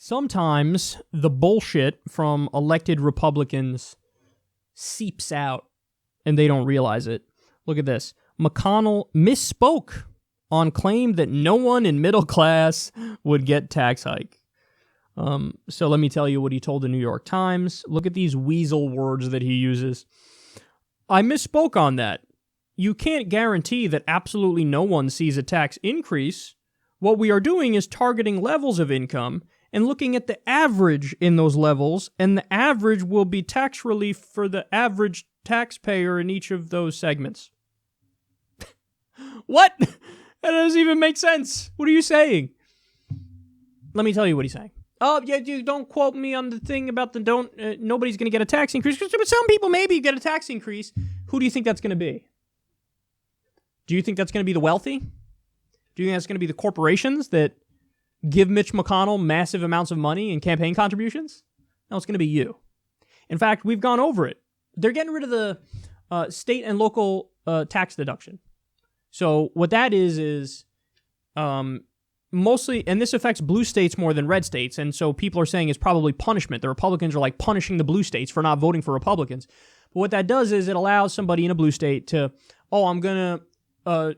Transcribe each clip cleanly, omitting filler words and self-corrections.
Sometimes the bullshit from elected Republicans seeps out and they don't realize it. Look at this. McConnell misspoke on claim that no one in middle class would get tax hike. So let me tell you what he told the New York Times. Look at these weasel words that he uses. I misspoke on that. You can't guarantee that absolutely no one sees a tax increase. What we are doing is targeting levels of income and looking at the average in those levels, and the average will be tax relief for the average taxpayer in each of those segments. What? That doesn't even make sense. What are you saying? Let me tell you what he's saying. Oh, yeah, you don't quote me on the thing about the nobody's going to get a tax increase. But some people maybe get a tax increase. Who do you think that's going to be? Do you think that's going to be the wealthy? Do you think that's going to be the corporations that give Mitch McConnell massive amounts of money in campaign contributions? No, it's going to be you. In fact, we've gone over it. They're getting rid of the state and local tax deduction. So what that is mostly, and this affects blue states more than red states, and so people are saying it's probably punishment. The Republicans are like punishing the blue states for not voting for Republicans. But what that does is it allows somebody in a blue state to, I'm going to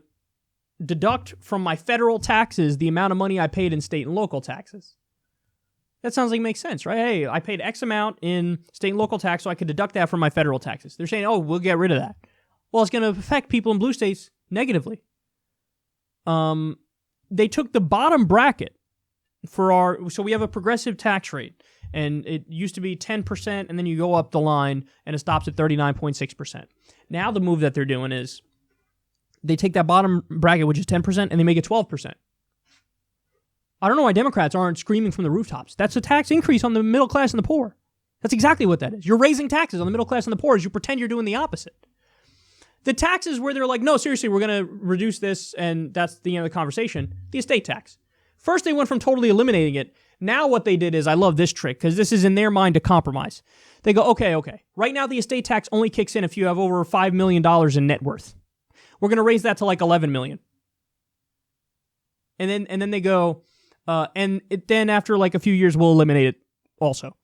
deduct from my federal taxes the amount of money I paid in state and local taxes. That sounds like it makes sense, right? Hey, I paid X amount in state and local tax, so I could deduct that from my federal taxes. They're saying, we'll get rid of that. Well, it's going to affect people in blue states negatively. They took the bottom bracket so we have a progressive tax rate, and it used to be 10%, and then you go up the line, and it stops at 39.6%. Now the move that they're doing is they take that bottom bracket, which is 10%, and they make it 12%. I don't know why Democrats aren't screaming from the rooftops. That's a tax increase on the middle class and the poor. That's exactly what that is. You're raising taxes on the middle class and the poor as you pretend you're doing the opposite. The taxes where they're like, no, seriously, we're going to reduce this, and that's the end of the conversation. The estate tax. First, they went from totally eliminating it. Now what they did is, I love this trick, because this is in their mind to compromise. They go, okay. Right now, the estate tax only kicks in if you have over $5 million in net worth. We're going to raise that to like $11 million. And then they go, then after like a few years, we'll eliminate it also.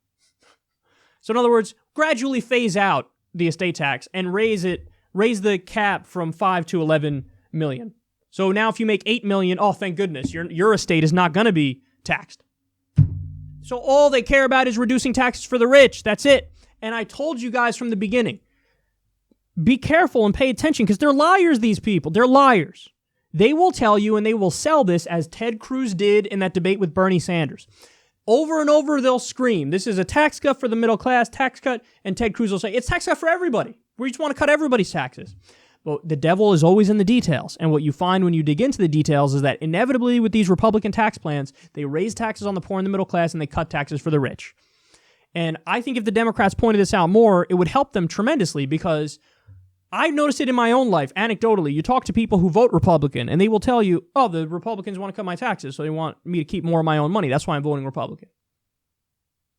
So in other words, gradually phase out the estate tax and raise the cap from 5 to 11 million. So now if you make 8 million, thank goodness, your estate is not going to be taxed. So all they care about is reducing taxes for the rich. That's it. And I told you guys from the beginning, be careful and pay attention, because they're liars, these people. They're liars. They will tell you, and they will sell this as Ted Cruz did in that debate with Bernie Sanders. Over and over, they'll scream, this is a tax cut for the middle class, tax cut, and Ted Cruz will say, it's tax cut for everybody. We just want to cut everybody's taxes. But the devil is always in the details, and what you find when you dig into the details is that inevitably with these Republican tax plans, they raise taxes on the poor and the middle class, and they cut taxes for the rich. And I think if the Democrats pointed this out more, it would help them tremendously, because I've noticed it in my own life, anecdotally. You talk to people who vote Republican, and they will tell you, the Republicans want to cut my taxes, so they want me to keep more of my own money. That's why I'm voting Republican.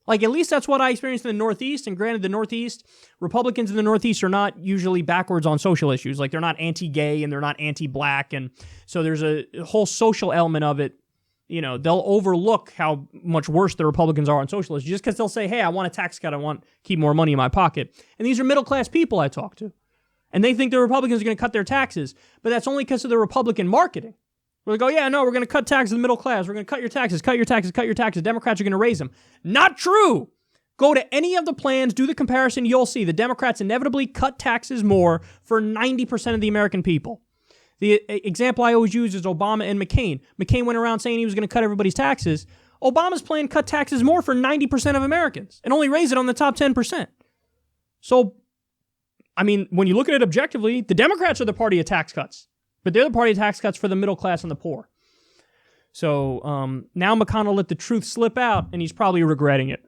Like, at least that's what I experienced in the Northeast, and granted, the Northeast, Republicans in the Northeast are not usually backwards on social issues. Like, they're not anti-gay, and they're not anti-black, and so there's a whole social element of it. You know, they'll overlook how much worse the Republicans are on social issues, just because they'll say, hey, I want a tax cut, I want to keep more money in my pocket. And these are middle-class people I talk to. And they think the Republicans are going to cut their taxes, but that's only because of the Republican marketing. We're like, we're going to cut taxes in the middle class. We're going to cut your taxes, cut your taxes, cut your taxes. Democrats are going to raise them. Not true. Go to any of the plans, do the comparison, you'll see the Democrats inevitably cut taxes more for 90% of the American people. The example I always use is Obama and McCain. McCain went around saying he was going to cut everybody's taxes. Obama's plan cut taxes more for 90% of Americans and only raise it on the top 10%. So, I mean, when you look at it objectively, the Democrats are the party of tax cuts, but they're the party of tax cuts for the middle class and the poor. So now McConnell let the truth slip out, and he's probably regretting it.